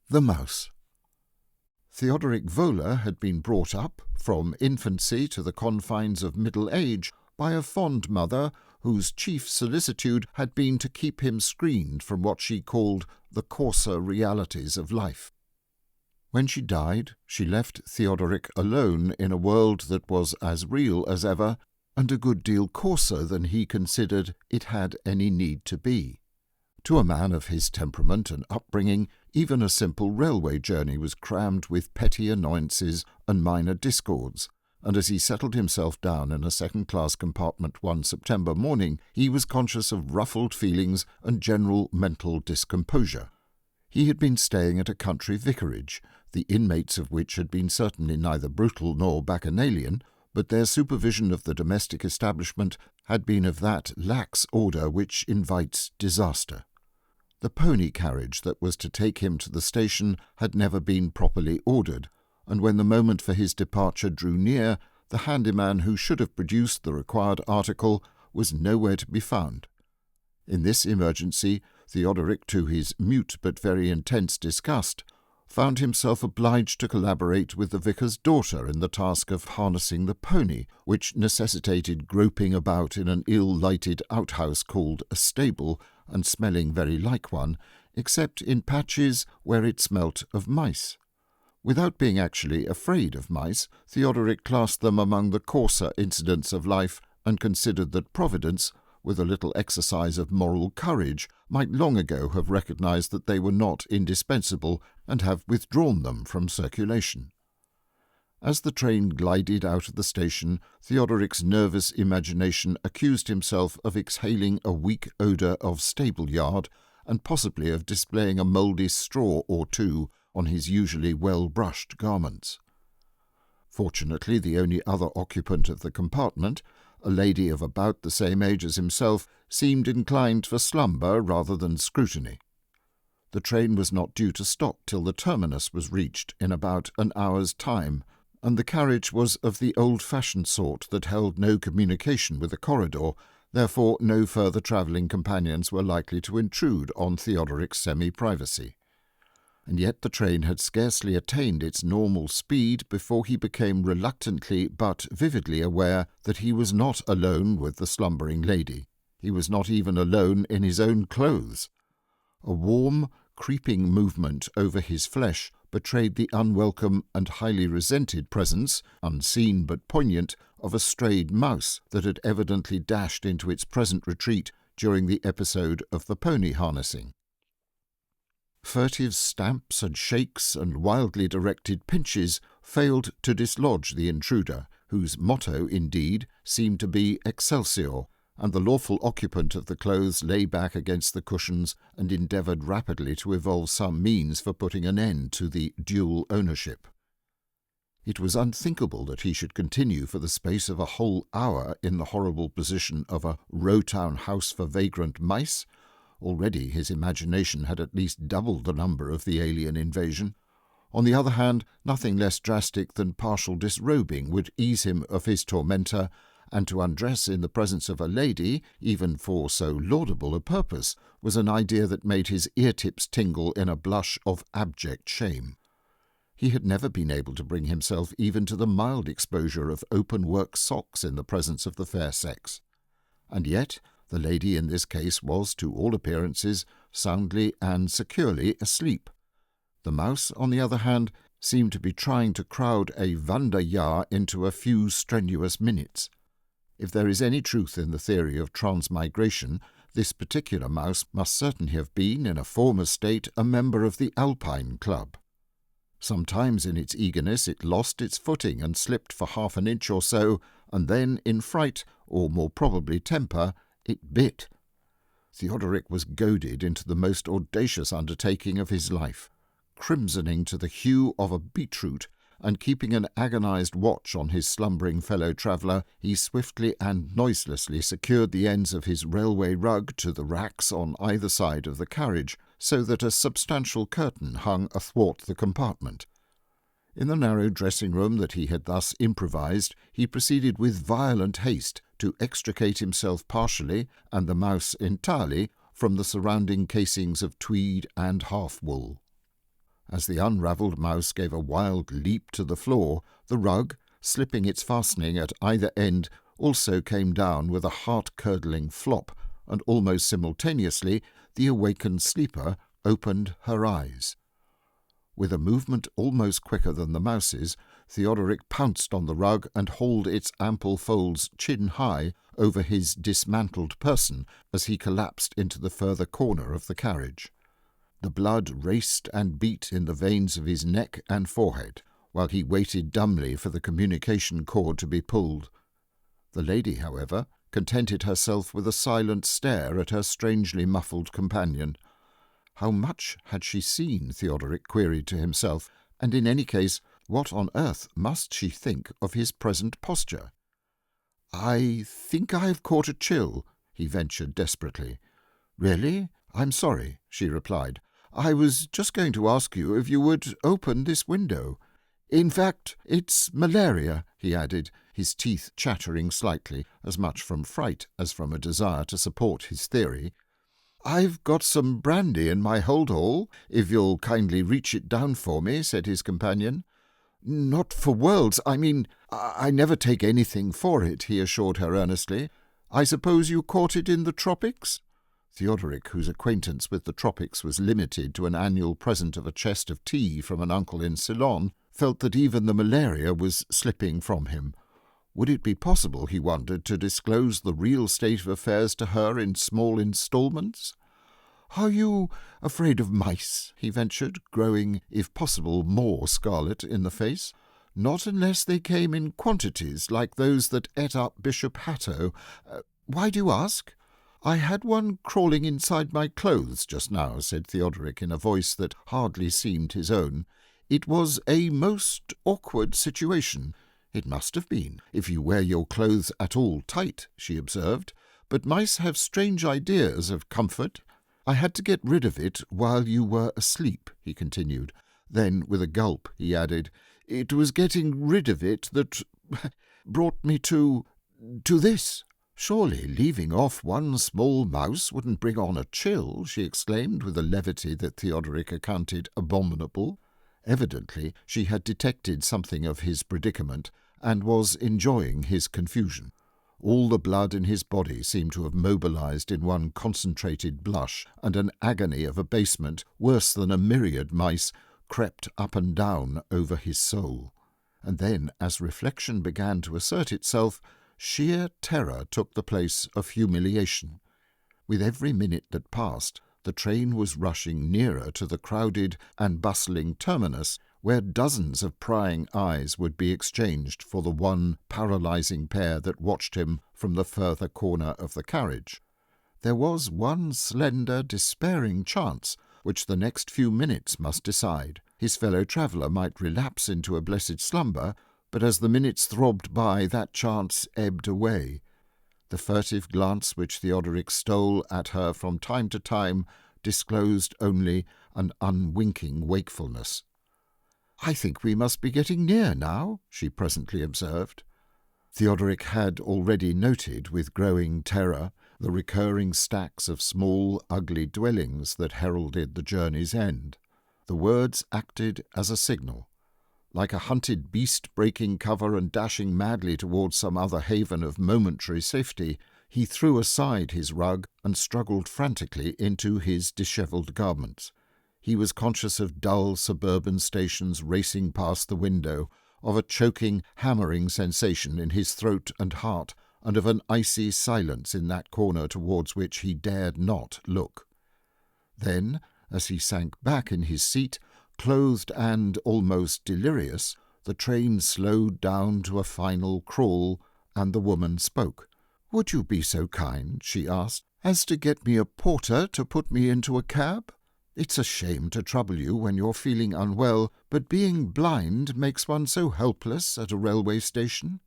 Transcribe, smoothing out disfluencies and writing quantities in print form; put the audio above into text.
The Mouse. Theodoric Vola had been brought up, from infancy to the confines of middle age, by a fond mother whose chief solicitude had been to keep him screened from what she called the coarser realities of life. When she died, she left Theodoric alone in a world that was as real as ever, and a good deal coarser than he considered it had any need to be. To a man of his temperament and upbringing, even a simple railway journey was crammed with petty annoyances and minor discords, and as he settled himself down in a second-class compartment one September morning, he was conscious of ruffled feelings and general mental discomposure. He had been staying at a country vicarage, the inmates of which had been certainly neither brutal nor bacchanalian, but their supervision of the domestic establishment had been of that lax order which invites disaster. The pony carriage that was to take him to the station had never been properly ordered, and when the moment for his departure drew near, the handyman who should have produced the required article was nowhere to be found. In this emergency, Theodoric, to his mute but very intense disgust, found himself obliged to collaborate with the vicar's daughter in the task of harnessing the pony, which necessitated groping about in an ill-lighted outhouse called a stable, and smelling very like one, except in patches where it smelt of mice. Without being actually afraid of mice, Theodoric classed them among the coarser incidents of life, and considered that Providence, with a little exercise of moral courage, might long ago have recognized that they were not indispensable, and have withdrawn them from circulation. As the train glided out of the station, Theodoric's nervous imagination accused himself of exhaling a weak odour of stable-yard, and possibly of displaying a mouldy straw or two on his usually well-brushed garments. Fortunately, the only other occupant of the compartment, a lady of about the same age as himself, seemed inclined for slumber rather than scrutiny. The train was not due to stop till the terminus was reached in about an hour's time, and the carriage was of the old-fashioned sort that held no communication with the corridor, therefore no further travelling companions were likely to intrude on Theodoric's semi-privacy. And yet the train had scarcely attained its normal speed before he became reluctantly but vividly aware that he was not alone with the slumbering lady. He was not even alone in his own clothes. A warm, creeping movement over his flesh betrayed the unwelcome and highly resented presence, unseen but poignant, of a strayed mouse that had evidently dashed into its present retreat during the episode of the pony harnessing. Furtive stamps and shakes and wildly directed pinches failed to dislodge the intruder, whose motto, indeed, seemed to be Excelsior, and the lawful occupant of the clothes lay back against the cushions and endeavoured rapidly to evolve some means for putting an end to the dual ownership. It was unthinkable that he should continue for the space of a whole hour in the horrible position of a Row-town house for vagrant mice. Already his imagination had at least doubled the number of the alien invasion. On the other hand, nothing less drastic than partial disrobing would ease him of his tormentor, and to undress in the presence of a lady, even for so laudable a purpose, was an idea that made his ear-tips tingle in a blush of abject shame. He had never been able to bring himself even to the mild exposure of open-work socks in the presence of the fair sex. And yet the lady in this case was, to all appearances, soundly and securely asleep. The mouse, on the other hand, seemed to be trying to crowd a Wanderjahr into a few strenuous minutes. If there is any truth in the theory of transmigration, this particular mouse must certainly have been, in a former state, a member of the Alpine Club. Sometimes in its eagerness it lost its footing and slipped for half an inch or so, and then, in fright, or more probably temper, it bit. Theodoric was goaded into the most audacious undertaking of his life. Crimsoning to the hue of a beetroot, and keeping an agonized watch on his slumbering fellow-traveller, he swiftly and noiselessly secured the ends of his railway rug to the racks on either side of the carriage, so that a substantial curtain hung athwart the compartment. In the narrow dressing-room that he had thus improvised, he proceeded with violent haste to extricate himself partially, and the mouse entirely, from the surrounding casings of tweed and half-wool. As the unravelled mouse gave a wild leap to the floor, the rug, slipping its fastening at either end, also came down with a heart-curdling flop, and almost simultaneously the awakened sleeper opened her eyes. With a movement almost quicker than the mouse's, Theodoric pounced on the rug and hauled its ample folds chin-high over his dismantled person as he collapsed into the further corner of the carriage. The blood raced and beat in the veins of his neck and forehead, while he waited dumbly for the communication cord to be pulled. The lady, however, contented herself with a silent stare at her strangely muffled companion. How much had she seen, Theodoric queried to himself, and in any case, what on earth must she think of his present posture? "I think I have caught a chill," he ventured desperately. "Really? I'm sorry," she replied. "I was just going to ask you if you would open this window. In fact, it's malaria," he added, his teeth chattering slightly, as much from fright as from a desire to support his theory. "I've got some brandy in my hold-all, if you'll kindly reach it down for me," said his companion. "Not for worlds. I mean, I never take anything for it," he assured her earnestly. "I suppose you caught it in the tropics?" Theodoric, whose acquaintance with the tropics was limited to an annual present of a chest of tea from an uncle in Ceylon, felt that even the malaria was slipping from him. Would it be possible, he wondered, to disclose the real state of affairs to her in small instalments? "Are you afraid of mice?" he ventured, growing, if possible, more scarlet in the face. "Not unless they came in quantities like those that ate up Bishop Hatto. Why do you ask?" "I had one crawling inside my clothes just now," said Theodoric in a voice that hardly seemed his own. "It was a most awkward situation." "It must have been, if you wear your clothes at all tight," she observed. "But mice have strange ideas of comfort." "I had to get rid of it while you were asleep," he continued. Then, with a gulp, he added, "It was getting rid of it that brought me to this." "Surely leaving off one small mouse wouldn't bring on a chill," she exclaimed with a levity that Theodoric accounted abominable. Evidently she had detected something of his predicament, and was enjoying his confusion. All the blood in his body seemed to have mobilized in one concentrated blush, and an agony of abasement, worse than a myriad mice, crept up and down over his soul. And then, as reflection began to assert itself, sheer terror took the place of humiliation. With every minute that passed, the train was rushing nearer to the crowded and bustling terminus, where dozens of prying eyes would be exchanged for the one paralyzing pair that watched him from the further corner of the carriage. There was one slender, despairing chance, which the next few minutes must decide. His fellow traveller might relapse into a blessed slumber, but as the minutes throbbed by, that chance ebbed away. The furtive glance which Theodoric stole at her from time to time disclosed only an unwinking wakefulness. "I think we must be getting near now," she presently observed. Theodoric had already noted with growing terror the recurring stacks of small, ugly dwellings that heralded the journey's end. The words acted as a signal. Like a hunted beast breaking cover and dashing madly towards some other haven of momentary safety, he threw aside his rug and struggled frantically into his dishevelled garments. He was conscious of dull suburban stations racing past the window, of a choking, hammering sensation in his throat and heart, and of an icy silence in that corner towards which he dared not look. Then, as he sank back in his seat, clothed and almost delirious, the train slowed down to a final crawl, and the woman spoke. "Would you be so kind," she asked, "as to get me a porter to put me into a cab? It's a shame to trouble you when you're feeling unwell, but being blind makes one so helpless at a railway station."